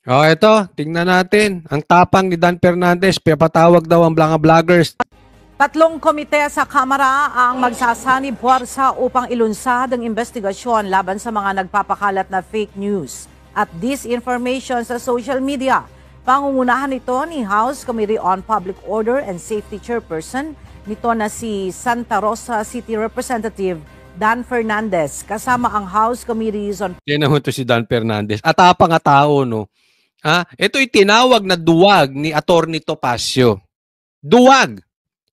Ito, tingnan natin. Ang tapang ni Dan Fernandez, pinapatawag daw ang mga vloggers. Tatlong komite sa Kamara ang magsasanib puwersa upang ilunsad ang investigasyon laban sa mga nagpapakalat na fake news at disinformation sa social media. Pangungunahan nito ni House Committee on Public Order and Safety Chairperson nito na si Santa Rosa City Representative Dan Fernandez kasama ang House Committees on... Yan naman to si Dan Fernandez. At tapang nga tao, no? Ito'y tinawag na duwag ni Atty. Topacio. Duwag.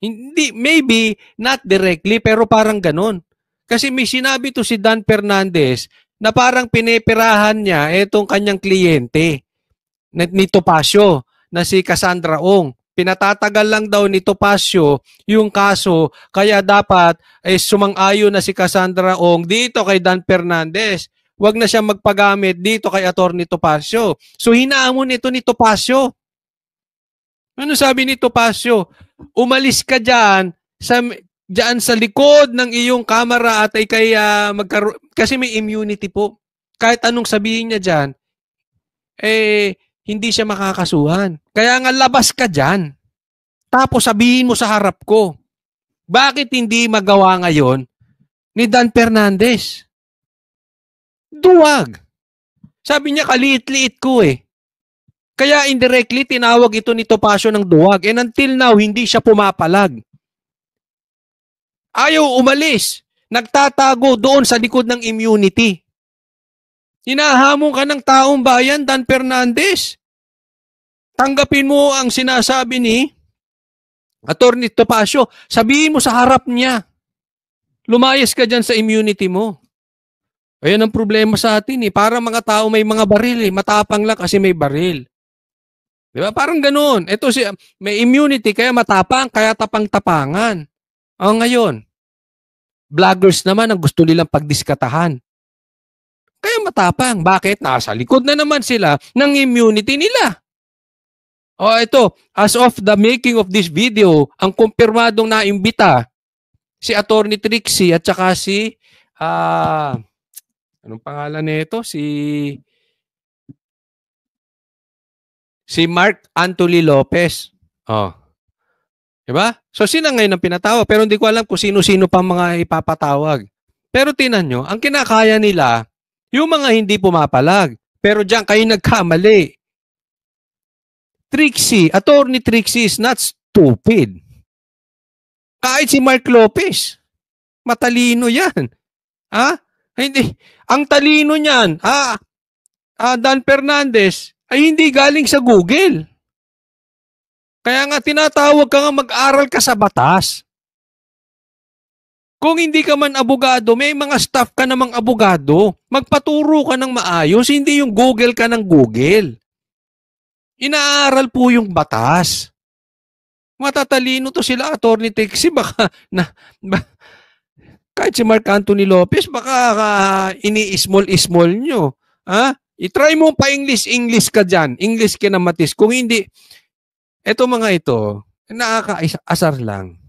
Hindi, maybe not directly, pero parang ganun. Kasi may sinabi to si Dan Fernandez na parang pineperahan niya itong kanyang kliyente ni Topacio na si Cassandra Ong. Pinatatagal lang daw ni Topacio yung kaso, kaya dapat sumang-ayon na si Cassandra Ong dito kay Dan Fernandez. Wag na siya magpagamit dito kay Atty. Topacio. So hinaamon ito ni Topacio. Ano sabi ni Topacio? Umalis ka dyan sa likod ng iyong kamera at ay kaya kasi may immunity po. Kahit anong sabihin niya dyan, hindi siya makakasuhan. Kaya nga labas ka dyan. Tapos sabihin mo sa harap ko. Bakit hindi magawa ngayon ni Dan Fernandez? Duwag. Sabi niya, kaliit-liit ko eh. Kaya indirectly, tinawag ito ni Topacio ng duwag. And until now, hindi siya pumapalag. Ayaw umalis. Nagtatago doon sa likod ng immunity. Hinahamon ka ng taong bayan, Dan Fernandez. Tanggapin mo ang sinasabi ni Atty. Topacio. Sabihin mo sa harap niya. Lumayas ka dyan sa immunity mo. Ayan ang problema sa atin eh. Para mga tao may mga baril eh. Matapang lang kasi may baril. Di ba? Parang ganoon. Ito may immunity kaya matapang, kaya tapang-tapangan. Ngayon, vloggers naman ang gusto nilang pagdiskatahan. Kaya matapang. Bakit? Nasa likod na naman sila ng immunity nila. Ito, as of the making of this video, ang kumpirmadong naimbita, si Atty. Trixie at saka si anong pangalan nito? Si Mark Anthony Lopez. Diba? So sino ngayon ang pinatawag? Pero hindi ko alam kung sino-sino pa mga ipapatawag. Pero tinan nyo, ang kinakaya nila, yung mga hindi pumapalag. Pero diyan kayo nagkamali. Atty. Trixie is not stupid. Kahit si Mark Lopez, matalino yan. Hindi. Ang talino niyan, Dan Fernandez, ay hindi galing sa Google. Kaya nga tinatawag ka nga mag-aral ka sa batas. Kung hindi ka man abogado, may mga staff ka namang abogado. Magpaturo ka ng maayos, hindi yung Google ka ng Google. Inaaral po yung batas. Matatalino to sila, Atty. Trixie, baka kahit si Mark Anthony Lopez, baka ini-small nyo. I-try mo pa English ka dyan. English kinamatis. Kung hindi, eto mga ito, nakakaasar lang.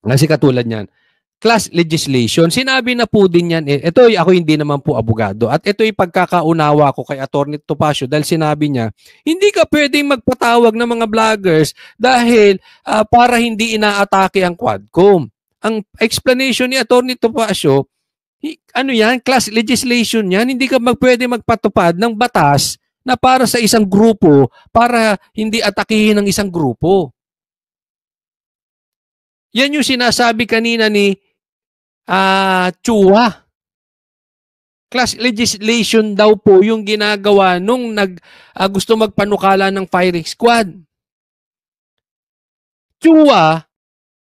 Kasi katulad niyan, class legislation, sinabi na po din yan, ito ako hindi naman po abogado, at ito yung pagkakaunawa ko kay Atty. Topacio dahil sinabi niya, hindi ka pwedeng magpatawag ng mga vloggers dahil para hindi inaatake ang Quadcom. Ang explanation ni Atty. Topacio, yan, class legislation yan, hindi ka pwede magpatupad ng batas na para sa isang grupo, para hindi atakihin ng isang grupo. Yan yung sinasabi kanina ni Chua. Class legislation daw po yung ginagawa nung gusto magpanukala ng firing squad. Chua,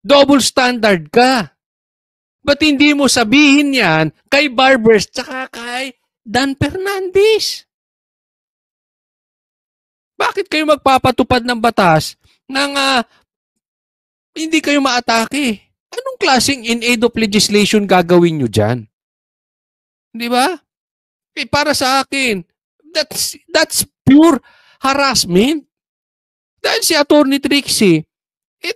double standard ka. Ba't hindi mo sabihin yan kay Barbers tsaka kay Dan Fernandez? Bakit kayo magpapatupad ng batas nang hindi kayo maatake? Anong klaseng in aid of legislation gagawin nyo dyan? Di ba? Para sa akin, that's pure harassment. Dahil si Atty. Trixie,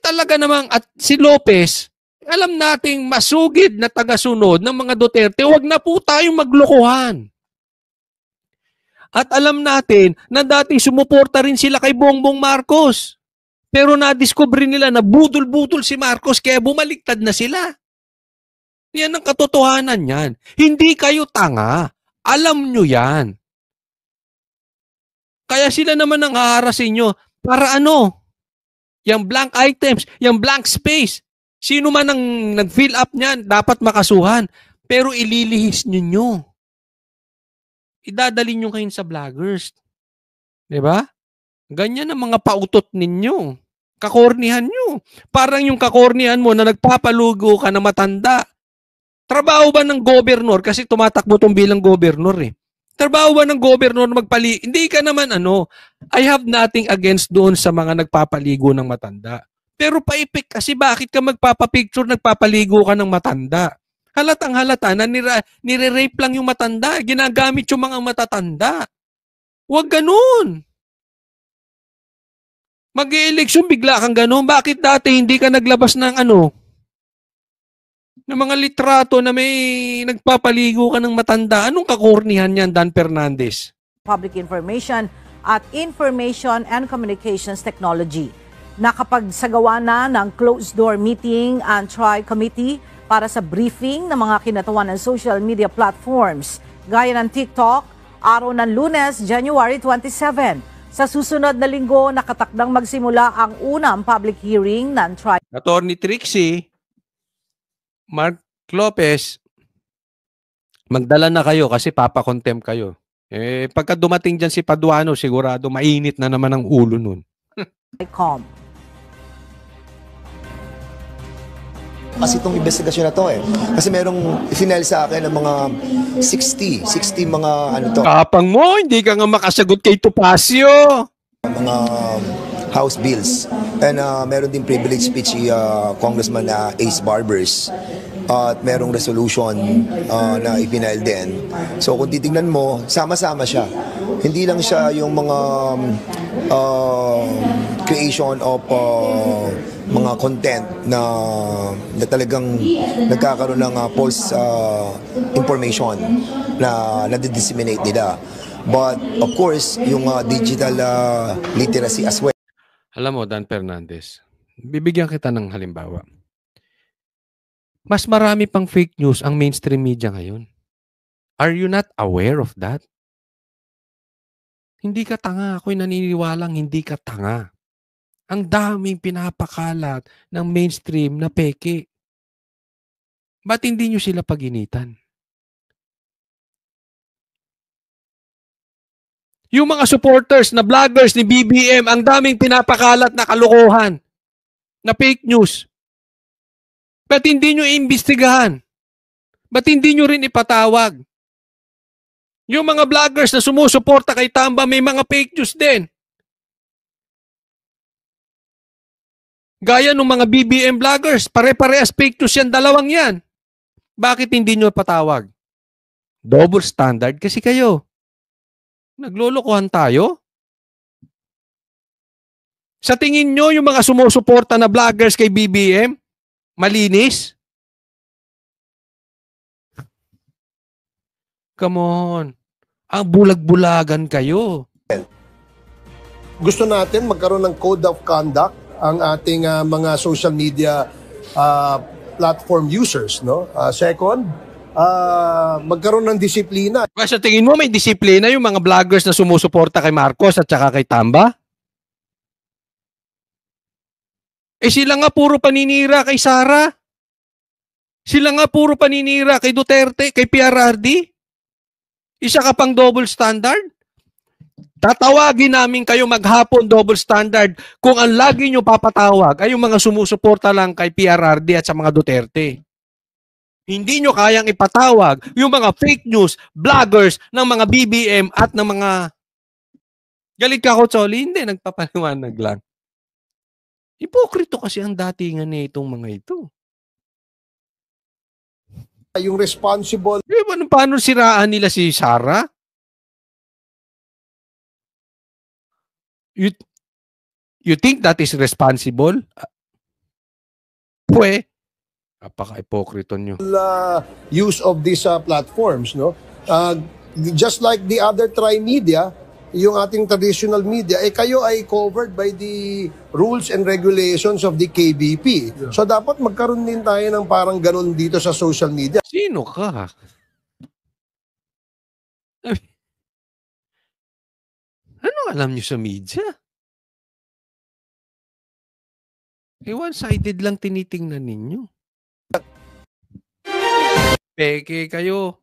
talaga namang, at si Lopez, alam nating masugid na tagasunod ng mga Duterte, wag na po tayong maglokohan. At alam natin na dating sumuporta rin sila kay Bongbong Marcos. Pero na-discover nila na budol-budol si Marcos kaya bumaliktad na sila. Yan ang katotohanan yan. Hindi kayo tanga. Alam nyo yan. Kaya sila naman ang haharasin nyo. Para ano? Yung blank items, yung blank space. Sino man ang nag-fill up niyan, dapat makasuhan. Pero ililihis nyo. Idadali nyo kayo sa vloggers. Diba? Ganyan ang mga pautot ninyo. Kakornihan nyo. Parang yung kakornihan mo na nagpapalugo ka na matanda. Trabaho ba ng gobernur? Kasi tumatakbo tong bilang gobernur eh. Trabaho ba ng gobernur magpali? Hindi ka naman ano. I have nothing against doon sa mga nagpapaligo ng matanda. Pero paipik kasi bakit ka magpapapicture nagpapaligo ka ng matanda? Halatang halata na nire-rape lang yung matanda. Ginagamit yung mga matatanda. Huwag ganun. Mag-e-eleksyon bigla kang ganun. Bakit dati hindi ka naglabas ng ano? Ng mga litrato na may nagpapaligo ka ng matanda. Anong kakornihan yan, Dan Fernandez? Public Information at Information and Communications Technology. Nakapagsagawa na ng closed-door meeting ang Tri-Committee para sa briefing ng mga kinatawan ng social media platforms gaya ng TikTok, araw ng Lunes, January 27. Sa susunod na linggo, nakatakdang magsimula ang unang public hearing ng Tri-Committee. Attorney Trixie, Mark Lopez, magdala na kayo kasi papakontempt kayo. Pagka dumating dyan si Paduano, sigurado mainit na naman ang ulo nun. Kasi itong investigasyon na to kasi merong final sa akin ng mga 60 mga ano to. Kapang mo, hindi ka nga makasagot kay Topacio. Mga House bills. And meron din privilege speech si Congressman Ace Barbers. At merong resolution na ipinail din. So kung titingnan mo, sama-sama siya. Hindi lang siya yung mga creation of mga content na talagang nagkakaroon ng false information na nadi-disseminate nila. But of course, yung digital literacy as well. Alam mo, Dan Fernandez, bibigyan kita ng halimbawa. Mas marami pang fake news ang mainstream media ngayon. Are you not aware of that? Hindi ka tanga. Ako'y naniniwalang hindi ka tanga. Ang daming pinapakalat ng mainstream na peke. Ba't hindi nyo sila paginitan? Yung mga supporters na vloggers ni BBM, ang daming pinapakalat na kalokohan, na fake news. Ba't hindi nyo iimbestigahan? Ba't hindi nyo rin ipatawag? Yung mga vloggers na sumusuporta kay Tamba, may mga fake news din. Gaya ng mga BBM vloggers, pare-parehas fake news yan, dalawang yan. Bakit hindi nyo patawag? Double standard kasi kayo. Naglolokohan tayo? Sa tingin nyo, yung mga sumusuporta na vloggers kay BBM, malinis? Come on. Ang bulag-bulagan kayo. Gusto natin magkaroon ng code of conduct ang ating mga social media platform users, no? Second, magkaroon ng disiplina. Sa tingin mo may disiplina yung mga vloggers na sumusuporta kay Marcos at saka kay Tamba? Sila nga puro paninira kay Sara. Sila nga puro paninira kay Duterte, kay PRRD. Isa ka pang double standard? Tatawagin namin kayo maghapon double standard kung ang lagi nyo papatawag ay yung mga sumusuporta lang kay PRRD at sa mga Duterte. Hindi nyo kayang ipatawag yung mga fake news, vloggers ng mga BBM at ng mga galit ka, Kotsoli? Hindi, nagpapaliwanag lang. Hipokrito kasi ang datingan nitong mga ito. Yung responsible. Paano siraan nila si Sara? You think that is responsible? Napaka-hipokrito nyo. Use of these platforms, no? just like the other tri-media, yung ating traditional media, kayo ay covered by the rules and regulations of the KBP. So dapat magkaroon din tayo ng parang ganun dito sa social media. Sino ka? Ano alam niyo sa media? One-sided lang tinitingnan ninyo. Peke kayo.